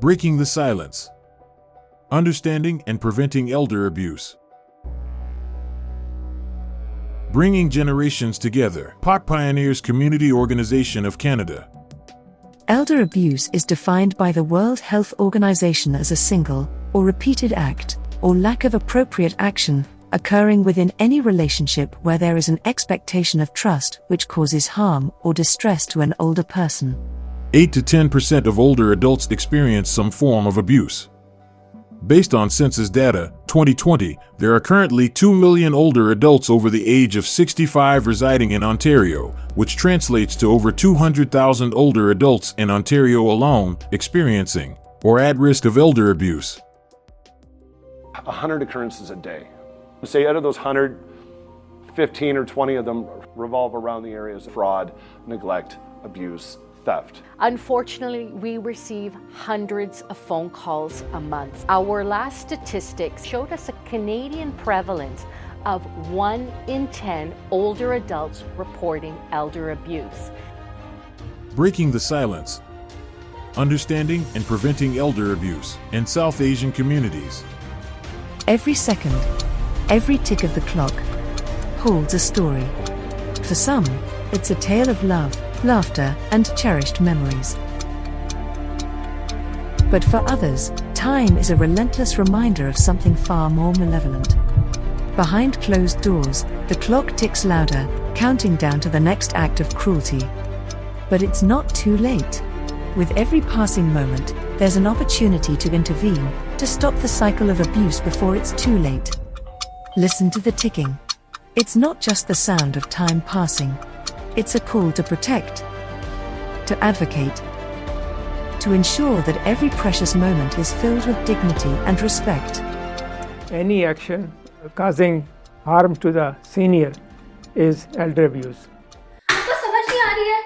Breaking the silence. Understanding and preventing elder abuse. Bringing generations together. POC Pioneers Community Organization of Canada. Elder abuse is defined by the World Health Organization as a single or repeated act or lack of appropriate action occurring within any relationship where there is an expectation of trust which causes harm or distress to an older person. 8 to 10% of older adults experience some form of abuse. Based on census data, 2020, there are currently 2 million older adults over the age of 65 residing in Ontario, which translates to over 200,000 older adults in Ontario alone experiencing or at risk of elder abuse. 100 occurrences a day. Say out of those 100, 15 or 20 of them revolve around the areas of fraud, neglect, abuse, theft. Unfortunately, we receive hundreds of phone calls a month. Our last statistics showed us a Canadian prevalence of 1 in 10 older adults reporting elder abuse. Breaking the silence. Understanding and preventing elder abuse in South Asian communities. Every second, every tick of the clock holds a story. For some, it's a tale of love, laughter, and cherished memories. But for others, time is a relentless reminder of something far more malevolent. Behind closed doors, the clock ticks louder, counting down to the next act of cruelty. But it's not too late. With every passing moment, there's an opportunity to intervene, to stop the cycle of abuse before it's too late. Listen to the ticking. It's not just the sound of time passing. It's a call to protect, to advocate, to ensure that every precious moment is filled with dignity and respect. Any action causing harm to the senior is elder abuse. आपको समझ नहीं आ रही है?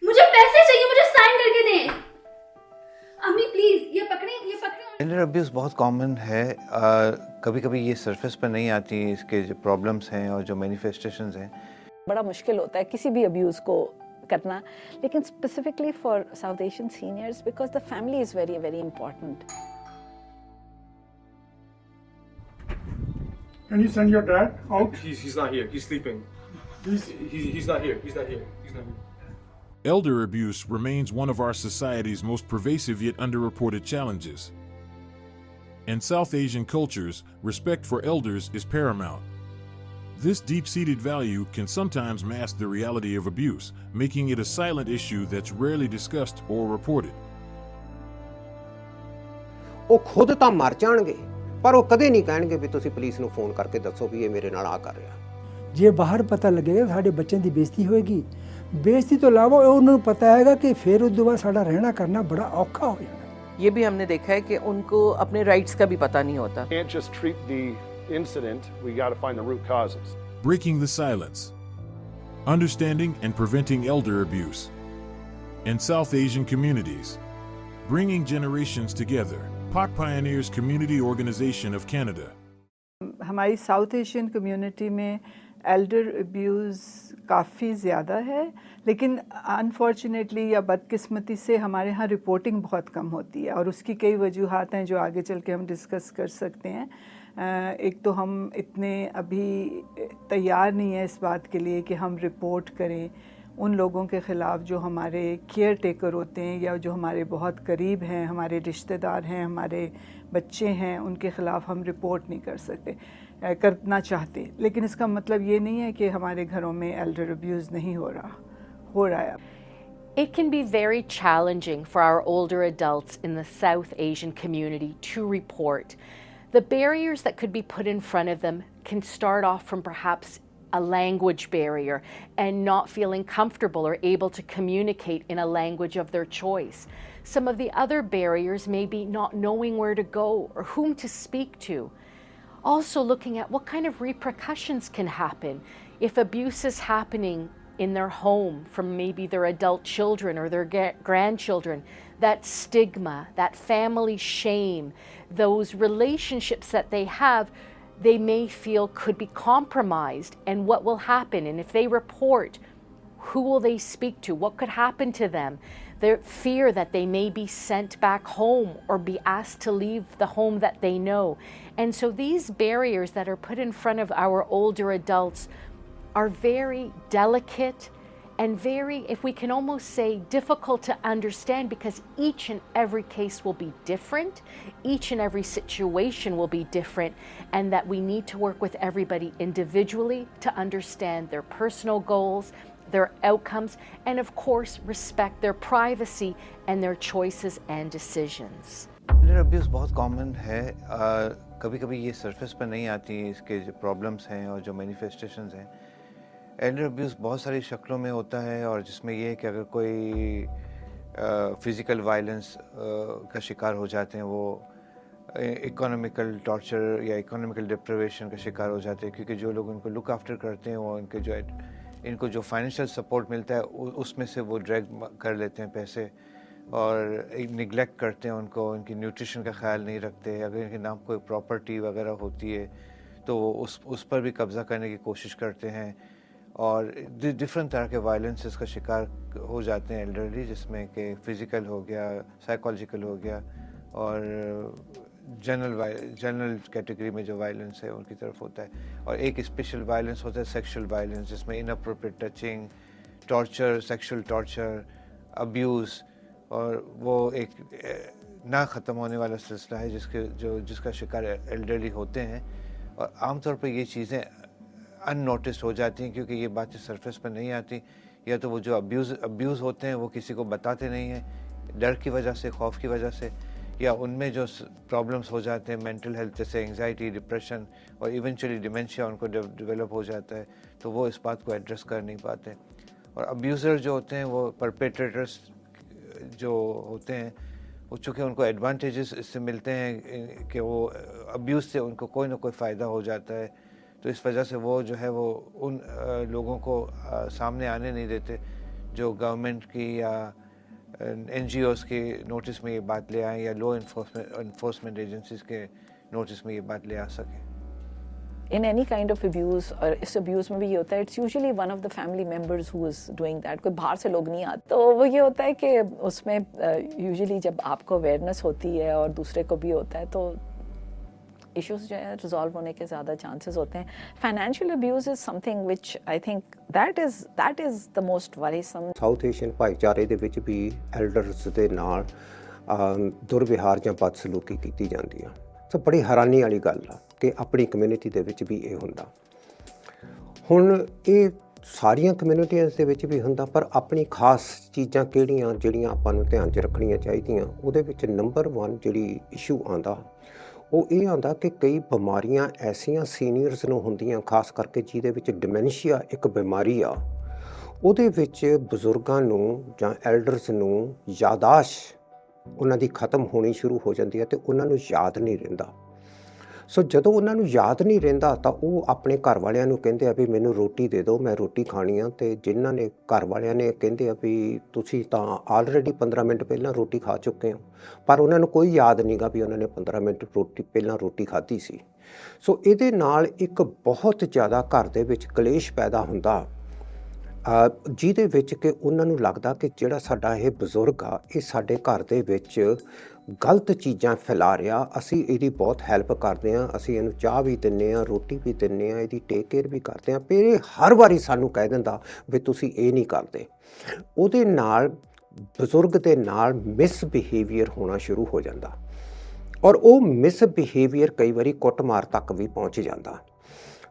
मुझे पैसे चाहिए, मुझे sign करके दें। अम्मी प्लीज ये पकड़ें। एल्डर अब्यूज़ बहुत कॉमन है। कभी कभी ये सरफेस पर नहीं आती, इसके जो प्रॉब्लम्स हैं और जो मैनिफेस्टेशंस हैं। बड़ा मुश्किल होता है किसी भी अब्यूज़ को करना, लेकिन specifically for south Asian seniors because the family is very very important. Can you send your dad out? He's not here. He's sleeping. He's not here. He's not here. He's not here. Elder abuse remains one of our society's most pervasive yet underreported challenges. In South Asian cultures, respect for elders is paramount. This deep-seated value can sometimes mask the reality of abuse, making it a silent issue that's rarely discussed or reported. ਉਹ ਖੁਦ ਤਾਂ ਮਰ ਜਾਣਗੇ, ਪਰ ਉਹ ਕਦੇ ਨਹੀਂ ਕਹਿਣਗੇ ਵੀ ਤੁਸੀਂ ਪੁਲਿਸ ਨੂੰ ਫੋਨ ਕਰਕੇ ਦੱਸੋ ਵੀ ਇਹ ਮੇਰੇ ਨਾਲ ਆ ਕਰ ਰਿਹਾ। ਜੇ ਬਾਹਰ ਪਤਾ ਲੱਗੇਗਾ ਸਾਡੇ ਬੱਚਿਆਂ ਦੀ ਬੇਇੱਜ਼ਤੀ ਹੋਏਗੀ, ਬੇਇੱਜ਼ਤੀ ਤੋਂ ਇਲਾਵਾ ਉਹਨਾਂ ਨੂੰ ਪਤਾ ਹੈਗਾ ਕਿ ਫਿਰ ਉਸ ਤੋਂ ਬਾਅਦ ਸਾਡਾ ਰਹਿਣਾ करना बड़ा औखा हो जाना। ये भी हमने देखा है कि उनको अपने राइट्स का भी पता नहीं होता। Can't just treat the incident, we got to find the root causes. Breaking the silence. Understanding and preventing elder abuse in South Asian communities. Bringing generations together. POC Pioneers Community Organization of Canada. हमारी south Asian community में Elder abuse काफ़ी ज़्यादा है, लेकिन unfortunately या बदकिस्मती से हमारे यहाँ रिपोर्टिंग बहुत कम होती है और उसकी कई वजूहात हैं जो आगे चल के हम डिस्कस कर सकते हैं। एक तो हम इतने अभी तैयार नहीं हैं इस बात के लिए कि हम रिपोर्ट करें उन लोगों के ख़िलाफ़ जो हमारे केयर टेकर होते हैं या जो हमारे बहुत करीब हैं, हमारे रिश्तेदार हैं, हमारे बच्चे हैं, उनके ख़िलाफ़ हम रिपोर्ट नहीं कर सकते, करना चाहते। लेकिन इसका मतलब ये नहीं है कि हमारे घरों में एल्डर अब्यूज़ नहीं हो रहा है। It can be very challenging for our older adults in the South Asian community to report. The barriers that could be put in front of them can start off from perhaps a language barrier and not feeling comfortable or able to communicate in a language of their choice. Some of the other barriers may be not knowing where to go or whom to speak to. Also looking at what kind of repercussions can happen if abuse is happening in their home from maybe their adult children or their grandchildren. That stigma, that family shame, those relationships that they have, they may feel could be compromised, and what will happen, and if they report, who will they speak to, what could happen to them. the fear that they may be sent back home or be asked to leave the home that they know. And so these barriers that are put in front of our older adults are very delicate and very, if we can almost say, difficult to understand, because each and every case will be different, each and every situation will be different, and that we need to work with everybody individually to understand their personal goals, their outcomes, and of course respect their privacy and their choices and decisions. Elder abuse बहुत common है, कभी कभी ये surface पर नहीं आती, इसके जो प्रॉब्लम्स हैं और जो मैनिफेस्टेशंस हैं। एल्डर अब्यूज़ बहुत सारी शक्लों में होता है, और जिसमें ये है कि अगर कोई फ़िज़िकल वायलेंस का शिकार हो जाते हैं, वो इकोनॉमिकल टॉर्चर या इकोनॉमिकल डिप्रिवेशन का शिकार हो जाते हैं, क्योंकि जो लोग उनको लुक आफ्टर करते हैं, वो इनको जो फाइनेंशियल सपोर्ट मिलता है उसमें से वो ड्रैग कर लेते हैं पैसे, और निगलेक्ट करते हैं उनको, उनकी न्यूट्रिशन का ख्याल नहीं रखते। अगर इनके नाम कोई प्रॉपर्टी वगैरह होती है तो वो उस पर भी कब्ज़ा करने की कोशिश करते हैं, और डिफरेंट तरह के वायलेंसेस का शिकार हो जाते हैं एल्डरली, जिसमें कि फ़िज़िकल हो गया, साइकोलॉजिकल हो गया, और जनरल कैटेगरी में जो वायलेंस है उनकी तरफ होता है। और एक स्पेशल वायलेंस होता है सेक्सुअल वायलेंस, जिसमें inappropriate touching, torture, sexual torture, abuse, और वो एक ना ख़त्म होने वाला सिलसिला है जिसका शिकार एल्डरली होते हैं। और आमतौर पर ये चीज़ें अननोटिस्ड हो जाती हैं, क्योंकि ये बातें सरफेस पर नहीं आती, या तो वो जो अब्यूज़ होते हैं वो किसी को बताते नहीं हैं, डर की वजह से, खौफ की वजह से, या उनमें जो प्रॉब्लम्स हो जाते हैं मेंटल हेल्थ, जैसे एंजाइटी, डिप्रेशन, और इवेंचुअली डिमेंशिया उनको डेवलप हो जाता है, तो वो इस बात को एड्रेस कर नहीं पाते। और अब्यूज़र जो होते हैं, वो परपेट्रेटर्स जो होते हैं, वो चूँकि उनको एडवांटेजेस इससे मिलते हैं कि वो अब्यूज़ से उनको कोई ना कोई फ़ायदा हो जाता है, तो इस वजह से वो जो है वो उन लोगों को सामने आने नहीं देते जो गवर्नमेंट की या NGOs के नोटिस में ये बात ले आए, या लॉ इन्फोर्समेंट एजेंसीज के नोटिस में ये बात ले आ सके। In any kind of abuse, और इस abuse में भी ये होता है, it's usually one of the family members who is doing that, कोई बाहर से लोग नहीं आते, तो वो ये होता है कि उसमें usually जब आपको awareness होती है और दूसरे को भी होता है, तो issues जो है resolve होने के ज़्यादा chances होते हैं। Financial abuse is something which I think that is the most worrisome। South Asian ਭਾਈਚਾਰੇ ਦੇ ਵਿੱਚ ਵੀ ਐਲਡਰਸ ਦੇ ਨਾਲ ਦੁਰਵਿਹਾਰ ਜਾਂ ਬਦਸਲੂਕੀ ਕੀਤੀ ਜਾਂਦੀ ਆ। ਸੋ ਬੜੀ ਹੈਰਾਨੀ ਵਾਲੀ ਗੱਲ ਆ ਕਿ ਆਪਣੀ ਕਮਿਊਨਿਟੀ ਦੇ ਵਿੱਚ ਵੀ ਇਹ ਹੁੰਦਾ। ਹੁਣ ਇਹ ਸਾਰੀਆਂ ਕਮਿਊਨਿਟੀਆਂ ਦੇ ਵਿੱਚ ਵੀ ਹੁੰਦਾ, ਪਰ ਆਪਣੀ ਖਾਸ ਚੀਜ਼ਾਂ ਕਿਹੜੀਆਂ ਜਿਹੜੀਆਂ ਆਪਾਂ ਨੂੰ ਧਿਆਨ 'ਚ ਰੱਖਣੀਆਂ ਚਾਹੀਦੀਆਂ, ਉਹਦੇ ਵਿੱਚ ਨੰਬਰ 1 ਜਿਹੜੀ ਇਸ਼ੂ ਆਉਂਦਾ ਉਹ ਇਹ ਆਉਂਦਾ ਕਿ ਕਈ ਬਿਮਾਰੀਆਂ ਐਸੀਆਂ ਸੀਨੀਅਰਸ ਨੂੰ ਹੁੰਦੀਆਂ, ਖਾਸ ਕਰਕੇ ਜਿਹਦੇ ਵਿੱਚ ਡਿਮੈਂਸ਼ੀਆ ਇੱਕ ਬਿਮਾਰੀ ਆ, ਉਹਦੇ ਵਿੱਚ ਬਜ਼ੁਰਗਾਂ ਨੂੰ ਜਾਂ ਐਲਡਰਸ ਨੂੰ ਯਾਦਾਸ਼ਤ ਉਹਨਾਂ ਦੀ ਖਤਮ ਹੋਣੀ ਸ਼ੁਰੂ ਹੋ ਜਾਂਦੀ ਹੈ, ਅਤੇ ਉਹਨਾਂ ਨੂੰ ਯਾਦ ਨਹੀਂ ਰਹਿੰਦਾ। ਸੋ ਜਦੋਂ ਉਹਨਾਂ ਨੂੰ ਯਾਦ ਨਹੀਂ ਰਹਿੰਦਾ ਤਾਂ ਉਹ ਆਪਣੇ ਘਰ ਵਾਲਿਆਂ ਨੂੰ ਕਹਿੰਦੇ ਆ ਵੀ ਮੈਨੂੰ ਰੋਟੀ ਦੇ ਦਿਓ, ਮੈਂ ਰੋਟੀ ਖਾਣੀ ਆ, ਅਤੇ ਜਿਨ੍ਹਾਂ ਨੇ ਘਰ ਵਾਲਿਆਂ ਨੇ ਕਹਿੰਦੇ ਆ ਵੀ ਤੁਸੀਂ ਤਾਂ ਆਲਰੇਡੀ 15 ਮਿੰਟ ਪਹਿਲਾਂ ਰੋਟੀ ਖਾ ਚੁੱਕੇ ਹੋ, ਪਰ ਉਹਨਾਂ ਨੂੰ ਕੋਈ ਯਾਦ ਨਹੀਂ ਗਾ ਵੀ ਉਹਨਾਂ ਨੇ 15 ਮਿੰਟ ਪਹਿਲਾਂ ਰੋਟੀ ਖਾਧੀ ਸੀ। ਸੋ ਇਹਦੇ ਨਾਲ ਇੱਕ ਬਹੁਤ ਜ਼ਿਆਦਾ ਘਰ ਦੇ ਵਿੱਚ ਕਲੇਸ਼ ਪੈਦਾ ਹੁੰਦਾ, ਜਿਹਦੇ ਵਿੱਚ ਕਿ ਉਹਨਾਂ ਨੂੰ ਲੱਗਦਾ ਕਿ ਜਿਹੜਾ ਸਾਡਾ ਇਹ ਬਜ਼ੁਰਗ ਆ, ਇਹ ਸਾਡੇ ਘਰ ਦੇ ਵਿੱਚ ਗਲਤ ਚੀਜ਼ਾਂ ਫੈਲਾ ਰਿਹਾ, ਅਸੀਂ ਇਹਦੀ ਬਹੁਤ ਹੈਲਪ ਕਰਦੇ ਹਾਂ, ਅਸੀਂ ਇਹਨੂੰ ਚਾਹ ਵੀ ਦਿੰਦੇ ਹਾਂ, ਰੋਟੀ ਵੀ ਦਿੰਦੇ ਹਾਂ, ਇਹਦੀ ਟੇਕ ਕੇਅਰ ਵੀ ਕਰਦੇ ਹਾਂ, ਪਰ ਇਹ ਹਰ ਵਾਰੀ ਸਾਨੂੰ ਕਹਿ ਦਿੰਦਾ ਵੀ ਤੁਸੀਂ ਇਹ ਨਹੀਂ ਕਰਦੇ। ਉਹਦੇ ਨਾਲ ਬਜ਼ੁਰਗ ਦੇ ਨਾਲ ਮਿਸਬਿਹੇਵੀਅਰ ਹੋਣਾ ਸ਼ੁਰੂ ਹੋ ਜਾਂਦਾ, ਔਰ ਉਹ ਮਿਸਬਿਹੇਵੀਅਰ ਕਈ ਵਾਰੀ ਕੁੱਟਮਾਰ ਤੱਕ ਵੀ ਪਹੁੰਚ ਜਾਂਦਾ।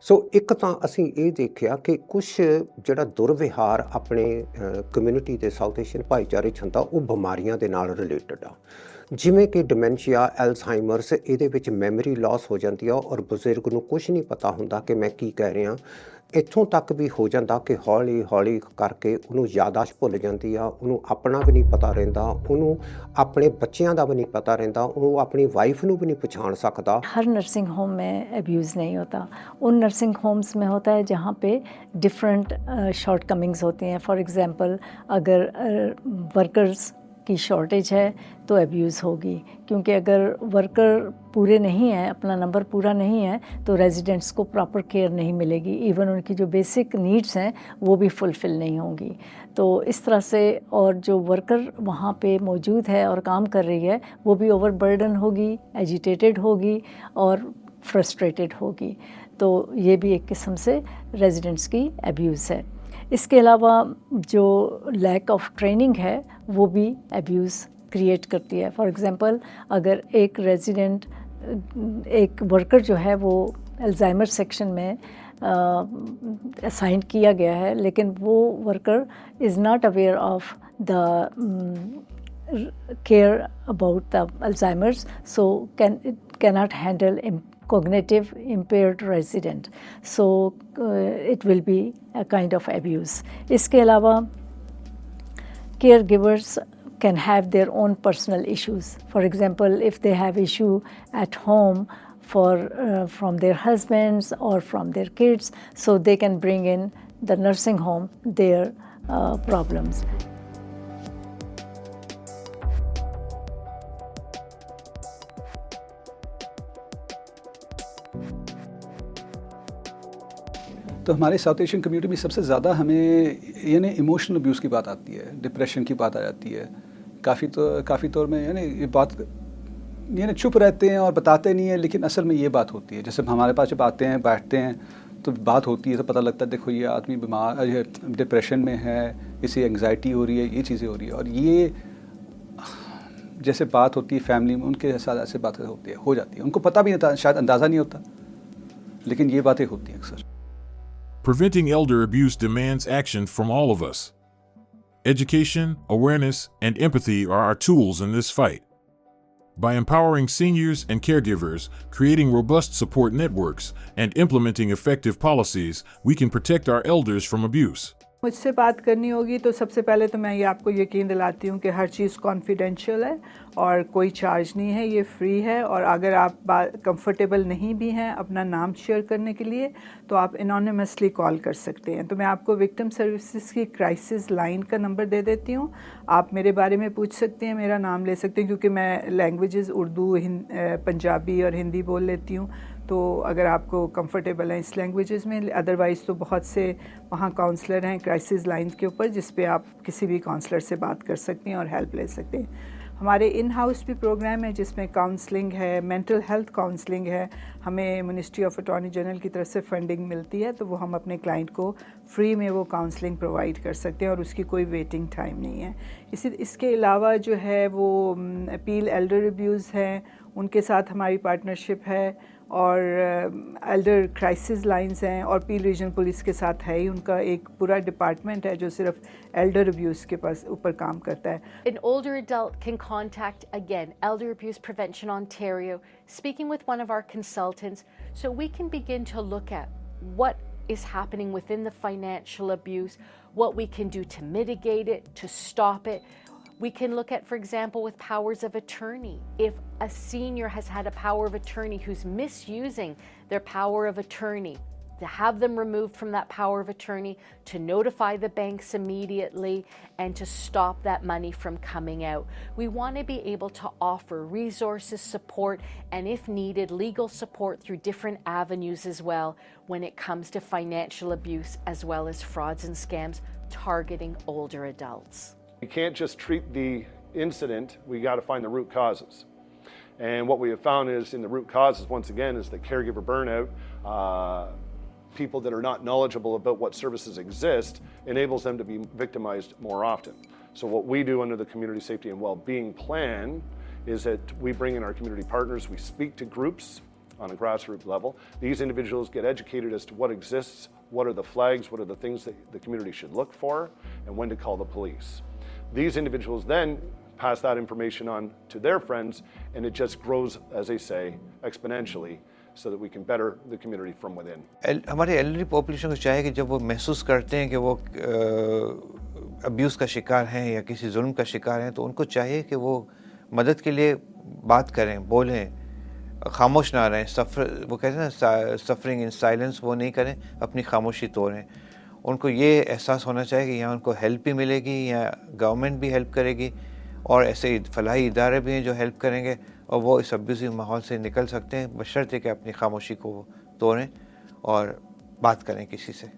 ਸੋ ਇੱਕ ਤਾਂ ਅਸੀਂ ਇਹ ਦੇਖਿਆ ਕਿ ਕੁਛ ਜਿਹੜਾ ਦੁਰਵਿਹਾਰ ਆਪਣੇ ਕਮਿਊਨਿਟੀ ਦੇ ਸਾਊਥ ਏਸ਼ੀਅਨ ਭਾਈਚਾਰੇ 'ਚ ਹੁੰਦਾ, ਉਹ ਬਿਮਾਰੀਆਂ ਦੇ ਨਾਲ ਰਿਲੇਟਡ ਆ, ਜਿਵੇਂ ਕਿ ਡਿਮੈਂਸ਼ੀਆ, ਐਲਜ਼ਾਈਮਰਸ, ਇਹਦੇ ਵਿੱਚ ਮੈਮਰੀ ਲਾਸ ਹੋ ਜਾਂਦੀ ਆ, ਔਰ ਬਜ਼ੁਰਗ ਨੂੰ ਕੁਛ ਨਹੀਂ ਪਤਾ ਹੁੰਦਾ ਕਿ ਮੈਂ ਕੀ ਕਹਿ ਰਿਹਾ। ਇੱਥੋਂ ਤੱਕ ਵੀ ਹੋ ਜਾਂਦਾ ਕਿ ਹੌਲੀ ਹੌਲੀ ਕਰਕੇ ਉਹਨੂੰ ਯਾਦਾਸ਼ਤ ਭੁੱਲ ਜਾਂਦੀ ਆ, ਉਹਨੂੰ ਆਪਣਾ ਵੀ नहीं पता रहता, ਉਹਨੂੰ ਆਪਣੇ ਬੱਚਿਆਂ ਦਾ भी नहीं पता रहता, ਉਹ ਆਪਣੀ ਵਾਈਫ ਨੂੰ भी नहीं पहचान सकता। हर नर्सिंग होम में अब्यूज़ नहीं होता, उन नर्सिंग होम्स में होता है जहाँ पे डिफरेंट शॉर्ट कमिंग्स होती हैं। फॉर एग्ज़ाम्पल, अगर वर्कर्स की शॉर्टेज है तो एब्यूज़ होगी, क्योंकि अगर वर्कर पूरे नहीं हैं, अपना नंबर पूरा नहीं है, तो रेजिडेंट्स को प्रॉपर केयर नहीं मिलेगी, इवन उनकी जो बेसिक नीड्स हैं वो भी फुलफ़िल नहीं होंगी। तो इस तरह से, और जो वर्कर वहाँ पे मौजूद है और काम कर रही है वो भी ओवरबर्डन होगी, एजिटेटेड होगी और फ्रस्ट्रेटेड होगी। तो ये भी एक किस्म से रेजिडेंट्स की एब्यूज़ है। इसके अलावा जो लैक ऑफ ट्रेनिंग है वो भी एब्यूज़ क्रिएट करती है। फॉर एग्ज़ाम्पल, अगर एक रेजिडेंट, एक वर्कर जो है वो अल्जाइमर सेक्शन में असाइन किया गया है, लेकिन वो worker is not aware of the care about the Alzheimer's, so cannot handle cognitive impaired resident, so it will be a kind of abuse. इसके अलावा caregivers can have their own personal issues. For example, if they have issue at home from their husbands or from their kids, so they can bring in the nursing home their problems. तो हमारे south Asian community में सबसे ज़्यादा हमें यानी emotional abuse की बात आती है, डिप्रेशन की बात आ जाती है। काफ़ी तौर में यानी ये बात यानी चुप रहते हैं और बताते नहीं हैं, लेकिन असल में ये बात होती है। जैसे हमारे पास जब आते हैं, बैठते हैं, तो बात होती है, तो पता लगता है देखो ये आदमी बीमार, ये डिप्रेशन में है, इसे एंग्जाइटी हो रही है, ये चीज़ें हो रही है। और ये जैसे बात होती है फैमिली में, उनके साथ ऐसे बातें होती है, हो जाती है। उनको पता भी नहीं था, शायद अंदाज़ा नहीं होता, लेकिन ये बातें होती हैं अक्सर। Preventing elder abuse demands action from all of us. Education, awareness, and empathy are our tools in this fight. By empowering seniors and caregivers, creating robust support networks, and implementing effective policies, we can protect our elders from abuse. मुझसे बात करनी होगी तो सबसे पहले तो मैं ये आपको यकीन दिलाती हूँ कि हर चीज़ कॉन्फिडेंशियल है और कोई चार्ज नहीं है, ये फ्री है। और अगर आप कंफर्टेबल नहीं भी हैं अपना नाम शेयर करने के लिए, तो आप एनोनिमसली कॉल कर सकते हैं। तो मैं आपको विक्टिम सर्विसेज की क्राइसिस लाइन का नंबर दे देती हूँ। आप मेरे बारे में पूछ सकते हैं, मेरा नाम ले सकते हैं, क्योंकि मैं लैंग्वेजेस उर्दू, पंजाबी और हिंदी बोल लेती हूँ। तो अगर आपको कंफर्टेबल है इस लैंग्वेजेस में, अदरवाइज़ तो बहुत से वहाँ काउंसलर हैं क्राइसिस लाइन्स के ऊपर, जिस पे आप किसी भी काउंसलर से बात कर सकते हैं और हेल्प ले सकते हैं। हमारे इन हाउस भी प्रोग्राम है जिसमें काउंसलिंग है, मेंटल हेल्थ काउंसलिंग है। हमें मिनिस्ट्री ऑफ अटॉर्नी जनरल की तरफ से फंडिंग मिलती है, तो वो हम अपने क्लाइंट को फ्री में वो काउंसलिंग प्रोवाइड कर सकते हैं और उसकी कोई वेटिंग टाइम नहीं है। इसके अलावा जो है वो अपील एल्डर अब्यूज़ हैं, उनके साथ हमारी पार्टनरशिप है, और एल्डर क्राइसिस लाइंस हैं, और पील रीजनल पुलिस के साथ है ही उनका एक पूरा डिपार्टमेंट है जो सिर्फ एल्डर अब्यूज़ के पास ऊपर काम करता है। An older adult can contact, again, Elder Abuse Prevention Ontario, speaking with one of our consultants, so we can begin to look at what is happening within the financial abuse, what we can do to mitigate it, to stop it. We can look at, for example, with powers of attorney. If a senior has had a power of attorney who's misusing their power of attorney, to have them removed from that power of attorney, to notify the banks immediately, and to stop that money from coming out. We want to be able to offer resources, support, and if needed, legal support through different avenues as well when it comes to financial abuse as well as frauds and scams targeting older adults. We can't just treat the incident, we got to find the root causes. And what we have found is in the root causes, once again, is the caregiver burnout. People that are not knowledgeable about what services exist enables them to be victimized more often. So what we do under the Community Safety and Wellbeing Plan is that we bring in our community partners, we speak to groups on a grassroots level. These individuals get educated as to what exists, what are the flags, what are the things that the community should look for, and when to call the police. These individuals then pass that information on to their friends, and it just grows, as they say, exponentially, so that we can better the community from within. हमारे elderly population को चाहिए कि जब वो महसूस करते हैं कि वो अब्यूज़ का शिकार हैं या किसी जुल्म का शिकार हैं, तो उनको चाहिए कि वो मदद के लिए बात करें, बोलें, खामोश ना रहें। वो कहते हैं ना, सफरिंग इन साइलेंस, वो नहीं करें, अपनी खामोशी तोड़ें। उनको ये एहसास होना चाहिए कि यहाँ उनको हेल्प भी मिलेगी, या गवर्नमेंट भी हेल्प करेगी, और ऐसे फलाही इदारे भी हैं जो हेल्प करेंगे और वो इस अब्यूसिव माहौल से निकल सकते हैं, बशर्ते कि अपनी खामोशी को तोड़ें और बात करें किसी से।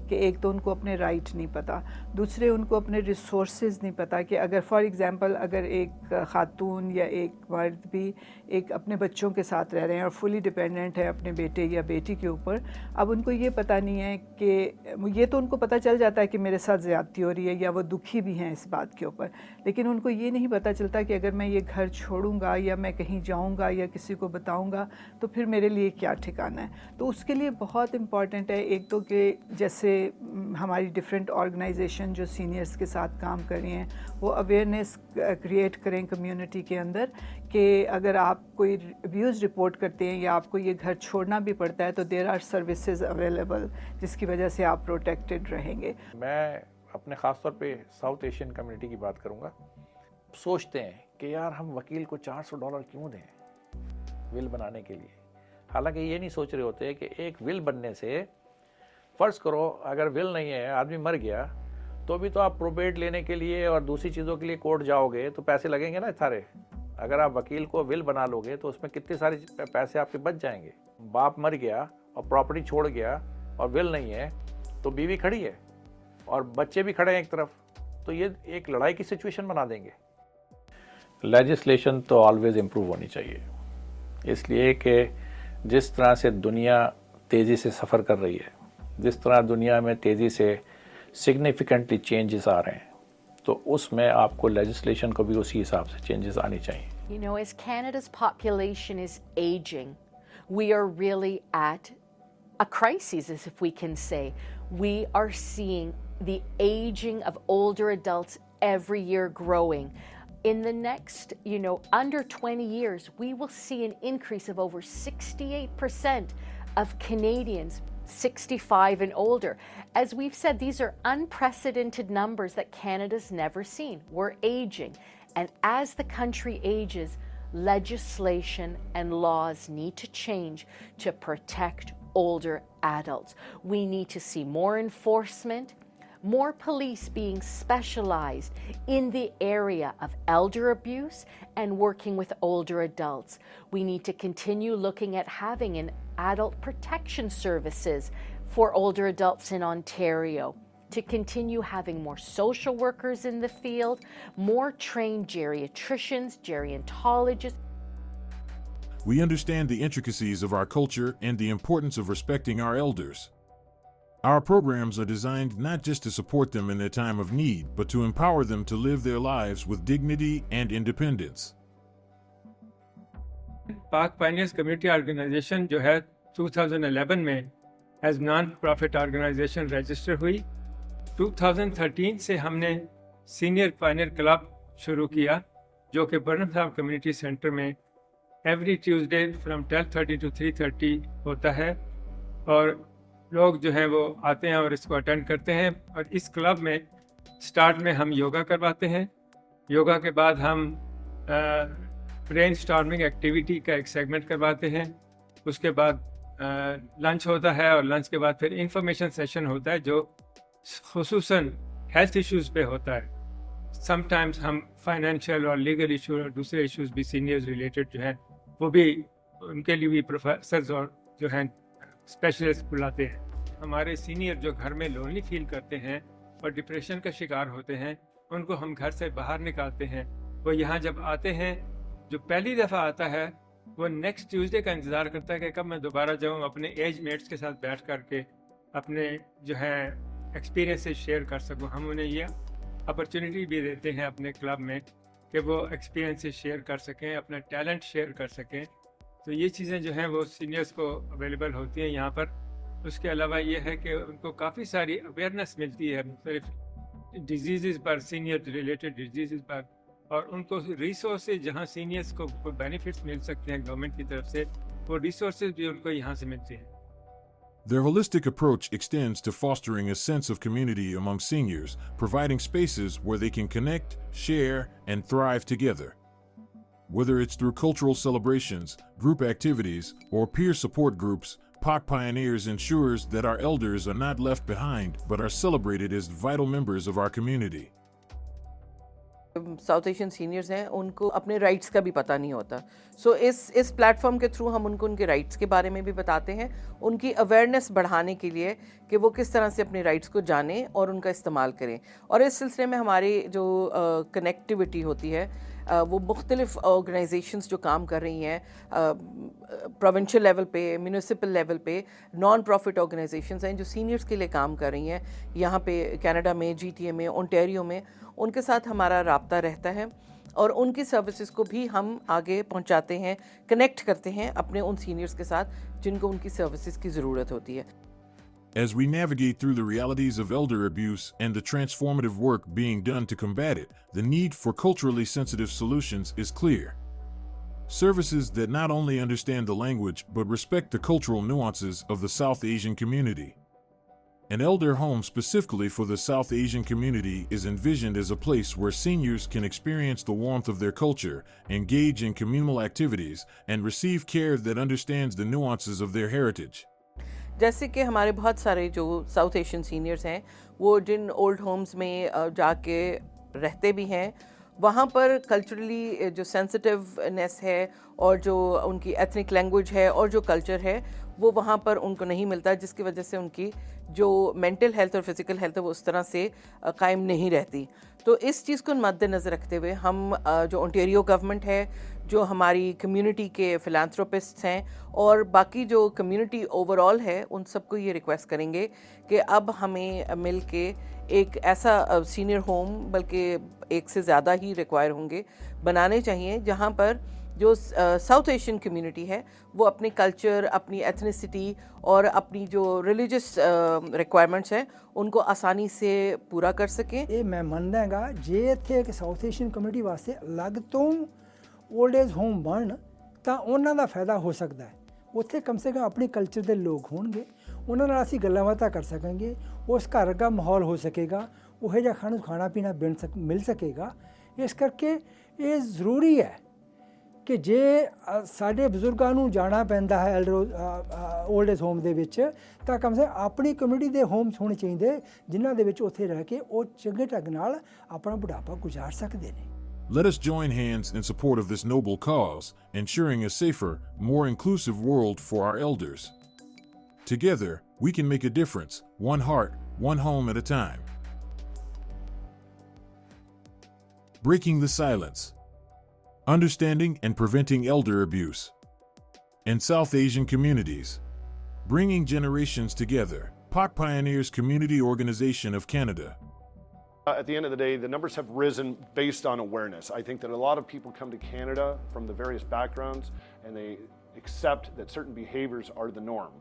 कि एक तो उनको अपने राइट नहीं पता, दूसरे उनको अपने रिसोर्सेज नहीं पता कि अगर फॉर एग्जांपल अगर एक खातून या एक मर्द भी एक अपने बच्चों के साथ रह रहे हैं और फुली डिपेंडेंट है अपने बेटे या बेटी के ऊपर, अब उनको ये पता नहीं है कि ये तो उनको पता चल जाता है कि मेरे साथ ज़्यादती हो रही है या वो दुखी भी हैं इस बात के ऊपर, लेकिन उनको ये नहीं पता चलता कि अगर मैं ये घर छोड़ूंगा या मैं कहीं जाऊंगा या किसी को बताऊंगा तो फिर मेरे लिए क्या ठिकाना है। तो उसके लिए बहुत इम्पॉर्टेंट है एक तो कि जैसे हमारी डिफरेंट ऑर्गेनाइजेशन जो सीनियर्स के साथ काम कर रही हैं वो अवेयरनेस क्रिएट करें कम्युनिटी के अंदर कि अगर आप कोई अब्यूज़ रिपोर्ट करते हैं या आपको ये घर छोड़ना भी पड़ता है तो देयर आर सर्विसेज अवेलेबल जिसकी वजह से आप प्रोटेक्टेड रहेंगे। मैं अपने ख़ास तौर पे साउथ एशियन कम्युनिटी की बात करूँगा। सोचते हैं कि यार हम वकील को $400 क्यों दें विल बनाने के लिए, हालांकि ये नहीं सोच रहे होते कि एक विल बनने से फ़र्ज़ करो अगर विल नहीं है, आदमी मर गया, तो भी तो आप प्रोबेट लेने के लिए और दूसरी चीज़ों के लिए कोर्ट जाओगे तो पैसे लगेंगे ना सारे। अगर आप वकील को विल बना लोगे तो उसमें कितने सारे पैसे आपके बच जाएंगे। बाप मर गया और प्रॉपर्टी छोड़ गया और विल नहीं है तो बीवी खड़ी है और बच्चे भी खड़े हैं एक तरफ, तो ये एक लड़ाई की सिचुएशन बना देंगे। लेजिस्लेशन तो ऑलवेज़ इम्प्रूव होनी चाहिए, इसलिए कि जिस तरह से दुनिया तेज़ी से सफ़र कर रही है, जिस तरह दुनिया में तेज़ी से सिग्निफिकेंटली चेंजेस आ रहे हैं, तो उसमें आपको लेजिस्लेशन को भी उसी हिसाब से चेंजेस आनी चाहिए। You know, as Canada's population is aging, we are really at a crisis, as if we can say. We are seeing the aging of older adults every year growing. In the next, under 20 years, we will see an increase of over 68% of Canadians 65 and older. As we've said, these are unprecedented numbers that Canada's never seen. We're aging. And as the country ages, legislation and laws need to change to protect older adults. We need to see more enforcement, more police being specialized in the area of elder abuse and working with older adults. We need to continue looking at having an adult protection services for older adults in Ontario, to continue having more social workers in the field, more trained geriatricians, gerontologists. We understand the intricacies of our culture and the importance of respecting our elders. Our programs are designed not just to support them in their time of need, but to empower them to live their lives with dignity and independence. Pak pioneers community organisation जो है 2011 में as non profit organisation register हुई। 2013 से हमने senior Pioneer club शुरू किया जो कि बर्नम साहब कम्युनिटी सेंटर में एवरी ट्यूसडे फ्रॉम 12:30 to 3:30 होता है और लोग जो हैं वो आते हैं और इसको अटेंड करते हैं। और इस क्लब में स्टार्ट में हम योगा करवाते हैं, योगा के बाद हम ब्रेन स्टॉर्मिंग एक्टिविटी का एक सेगमेंट करवाते हैं, उसके बाद लंच होता है और लंच के बाद फिर इंफॉर्मेशन सेशन होता है जो खुसूसन हेल्थ इश्यूज़ पे होता है। समटाइम्स हम फाइनेंशियल और लीगल इशू और दूसरे इश्यूज़ भी सीनियर्स रिलेटेड जो हैं वो भी उनके लिए भी प्रोफेसर्स और जो हैं स्पेशलिस्ट बुलाते हैं। हमारे सीनियर जो घर में लोनली फील करते हैं और डिप्रेशन का शिकार होते हैं उनको हम घर से बाहर निकालते हैं। वो यहाँ जब आते हैं, जो पहली दफ़ा आता है वो नेक्स्ट ट्यूसडे का इंतज़ार करता है कि कब मैं दोबारा जाऊँ अपने एज मेट्स के साथ बैठ कर के अपने जो है एक्सपीरियंसेस शेयर कर सकूँ। हम उन्हें ये अपॉर्चुनिटी भी देते हैं अपने क्लब में कि वो एक्सपीरियंसेस शेयर कर सकें, अपना टैलेंट शेयर कर सकें। तो ये चीज़ें जो हैं वो सीनियर्स को अवेलेबल होती हैं यहाँ पर। उसके अलावा ये है कि उनको काफ़ी सारी अवेयरनेस मिलती है मुख्तलिफ डिजीज़ पर, सीनियर रिलेटेड डिजीज़ पर, और उनको रिसोर्सेज जहाँ सीनियर्स को बेनिफिट्स मिल सकते हैं गवर्नमेंट की तरफ से, वो रिसोर्सेज भी उनको यहाँ से मिलते हैं। Their holistic approach extends to fostering a sense of community among seniors, providing spaces where they can connect, share, and thrive together. Whether it's through cultural celebrations, group activities, or peer support groups, POC Pioneers ensures that our elders are not left behind but are celebrated as vital members of our community. South Asian seniors हैं उनको अपने rights का भी पता नहीं होता। सो इस platform के थ्रू हम उनको उनके राइट्स के बारे में भी बताते हैं, उनकी अवेयरनेस बढ़ाने के लिए कि वो किस तरह से अपने राइट्स को जानें और उनका इस्तेमाल करें। और इस सिलसिले में हमारी जो कनेक्टिविटी होती है वो मुख्तलिफ ऑर्गेनाइजेशंस जो काम कर रही हैं प्रोविंशियल लेवल पे, म्यूनिसिपल लेवल पे, नॉन प्रॉफिट ऑर्गेनाइजेशंस हैं जो सीनियर्स के लिए काम कर रही हैं यहाँ पे कनाडा में, GTA में, ओंटारियो में, उनके साथ हमारा राब्ता रहता है और उनकी सर्विसेज को भी हम आगे पहुँचाते हैं, कनेक्ट करते हैं अपने उन सीनियर्स के साथ जिनको उनकी सर्विसेज की ज़रूरत होती है। As we navigate through the realities of elder abuse and the transformative work being done to combat it, the need for culturally sensitive solutions is clear. Services that not only understand the language but respect the cultural nuances of the South Asian community. An elder home specifically for the South Asian community is envisioned as a place where seniors can experience the warmth of their culture, engage in communal activities, and receive care that understands the nuances of their heritage. जैसे कि हमारे बहुत सारे जो south Asian seniors हैं वो जिन old Holmes में जाके रहते भी हैं, वहाँ पर कल्चरली जो सेंसिटिवनेस है और जो उनकी एथनिक लैंग्वेज है और जो कल्चर है वो वहाँ पर उनको नहीं मिलता, जिसकी वजह से उनकी जो मेंटल हेल्थ और फिज़िकल हेल्थ है वो उस तरह से कायम नहीं रहती। तो इस चीज़ को मद्देनज़र रखते हुए हम जो ओंटारियो गवर्नमेंट है, जो हमारी कम्युनिटी के फिलांथ्रोपिस्ट्स हैं और बाकी जो कम्युनिटी ओवरऑल है, उन सबको ये रिक्वेस्ट करेंगे कि अब हमें मिल के एक ऐसा सीनियर होम, बल्कि एक से ज़्यादा ही रिक्वायर होंगे, बनाने चाहिए जहाँ पर जो साउथ एशियन कम्युनिटी है वो अपने कल्चर, अपनी एथनिसिटी और अपनी जो रिलीजियस रिक्वायरमेंट्स हैं उनको आसानी से पूरा कर सकें। ਇਹ ਮੈਂ ਮੰਨਦਾ ਹੈਗਾ ਜੇ ਇੱਥੇ ਇੱਕ ਸਾਊਥ ਏਸ਼ੀਅਨ ਕਮਿਊਨਿਟੀ ਵਾਸਤੇ ਅਲੱਗ ਤੋਂ ਓਲਡ ਏਜ ਹੋਮ ਬਣ ਤਾਂ ਉਹਨਾਂ ਦਾ ਫਾਇਦਾ ਹੋ ਸਕਦਾ ਹੈ। ਉੱਥੇ ਕਮ ਸੇ ਕਮ ਆਪਣੇ ਕਲਚਰ ਦੇ ਲੋਕ ਹੋਣਗੇ, ਉਹਨਾਂ ਨਾਲ ਅਸੀਂ ਗੱਲਾਂ ਬਾਤਾਂ ਕਰ ਸਕਾਂਗੇ, ਉਸ ਘਰ ਦਾ ਮਾਹੌਲ ਹੋ ਸਕੇਗਾ, ਉਹੋ ਜਿਹਾ ਖਾਣਾ ਪੀਣਾ ਮਿਲ ਸਕੇਗਾ। ਇਸ ਕਰਕੇ ਇਹ ਜ਼ਰੂਰੀ ਹੈ ਕਿ ਜੇ ਸਾਡੇ ਬਜ਼ੁਰਗਾਂ ਨੂੰ ਜਾਣਾ ਪੈਂਦਾ ਹੈ ਓਲਡ ਏਜ ਹੋਮ ਦੇ ਵਿੱਚ ਤਾਂ ਕਮ ਸੇ ਕਮ ਆਪਣੀ ਕਮਿਊਨਿਟੀ ਦੇ ਹੋਮਸ ਹੋਣੇ ਚਾਹੀਦੇ ਜਿਨ੍ਹਾਂ ਦੇ ਵਿੱਚ ਉੱਥੇ ਰਹਿ ਕੇ ਉਹ ਚੰਗੇ ਢੰਗ ਨਾਲ ਆਪਣਾ ਬੁਢਾਪਾ ਗੁਜ਼ਾਰ ਸਕਦੇ ਨੇ। Let us join hands in support of this noble cause, ensuring a safer, more inclusive world for our elders. Together, we can make a difference, one heart, one home at a time. Breaking the silence. Understanding and preventing elder abuse. In South Asian communities. Bringing generations together. POC Pioneers Community Organization of Canada. At the end of the day, the numbers have risen based on awareness. I think that a lot of people come to Canada from the various backgrounds and they accept that certain behaviors are the norm.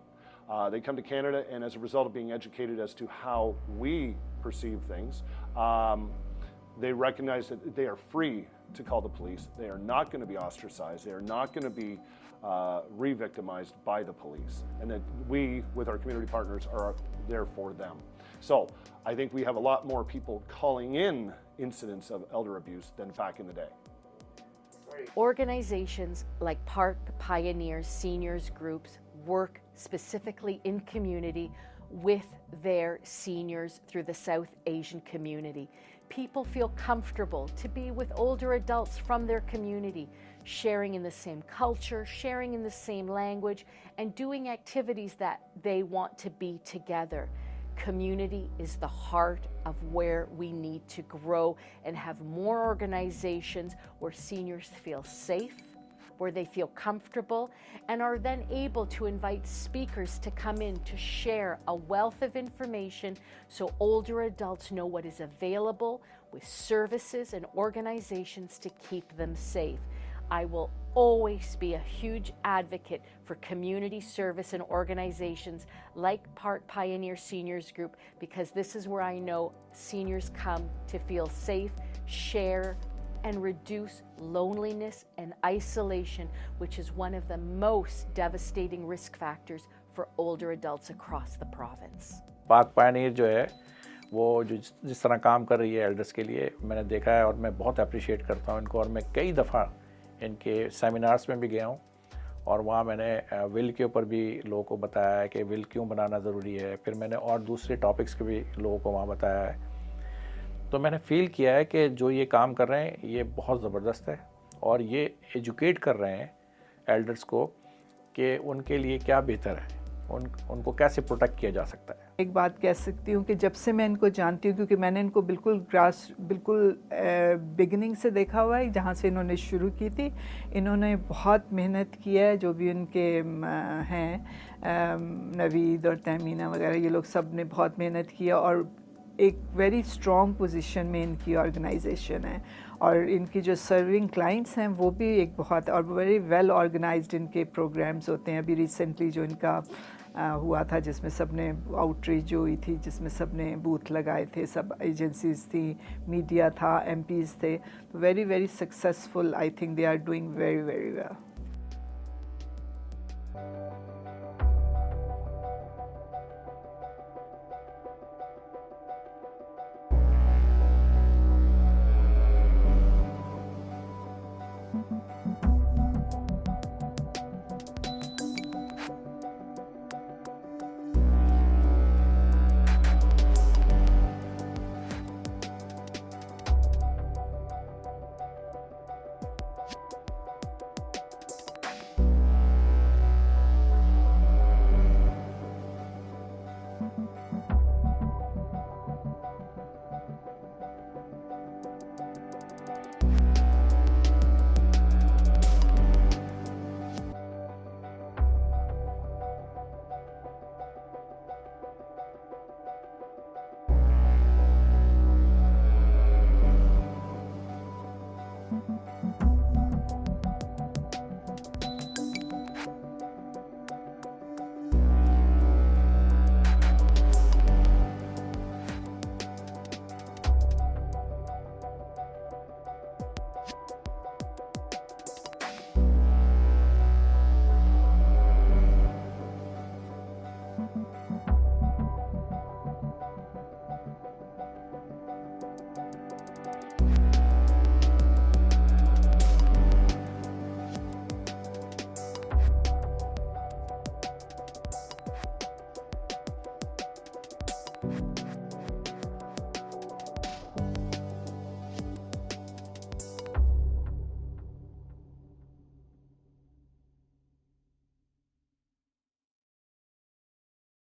They come to Canada and as a result of being educated as to how we perceive things, they recognize that they are free to call the police. They are not going to be ostracized. They are not going to be re-victimized by the police. And that we, with our community partners, are there for them. So I think we have a lot more people calling in incidents of elder abuse than back in the day. Organizations like Park Pioneers, seniors groups work specifically in community with their seniors through the South Asian community. People feel comfortable to be with older adults from their community, sharing in the same culture, sharing in the same language, and doing activities that they want to be together. Community is the heart of where we need to grow and have more organizations where seniors feel safe, where they feel comfortable, and are then able to invite speakers to come in to share a wealth of information so older adults know what is available with services and organizations to keep them safe. I will always be a huge advocate for community service and organizations like Park Pioneer Seniors Group because this is where I know seniors come to feel safe, share, and reduce loneliness and isolation, which is one of the most devastating risk factors for older adults across the province. पाक Pioneer जो है वो जो जिस तरह काम कर रही है एल्डर्स के लिए मैंने देखा है और मैं बहुत अप्रिशिएट करता हूँ इनको और मैं कई दफ़ा इनके सेमिनार्स में भी गया हूँ और वहाँ मैंने विल के ऊपर भी लोगों को बताया है कि विल क्यों बनाना ज़रूरी है। फिर मैंने और दूसरे टॉपिक्स के भी लोगों को वहाँ बताया है। तो मैंने फील किया है कि जो ये काम कर रहे हैं ये बहुत ज़बरदस्त है और ये एजुकेट कर रहे हैं एल्डर्स को कि उनके लिए क्या बेहतर है, उनको कैसे प्रोटेक्ट किया जा सकता है। एक बात कह सकती हूँ कि जब से मैं इनको जानती हूँ, क्योंकि मैंने इनको बिल्कुल बिगिनिंग से देखा हुआ है, जहाँ से इन्होंने शुरू की थी, इन्होंने बहुत मेहनत की है। जो भी उनके हैं नवीद और तहमीना वगैरह, ये लोग सब ने बहुत मेहनत की है और एक वेरी स्ट्रॉन्ग पोजीशन में इनकी ऑर्गेनाइजेशन है। और इनकी जो सर्विंग क्लाइंट्स हैं वो भी एक बहुत और वेरी वेल ऑर्गेनाइज्ड इनके प्रोग्राम्स होते हैं। अभी रिसेंटली जो इनका हुआ था जिसमें सब ने आउटरीच जो हुई थी, जिसमें सब ने बूथ लगाए थे, सब एजेंसीज थी, मीडिया था, एमपीज़ थे, तो very very successful. I think they are doing very very well.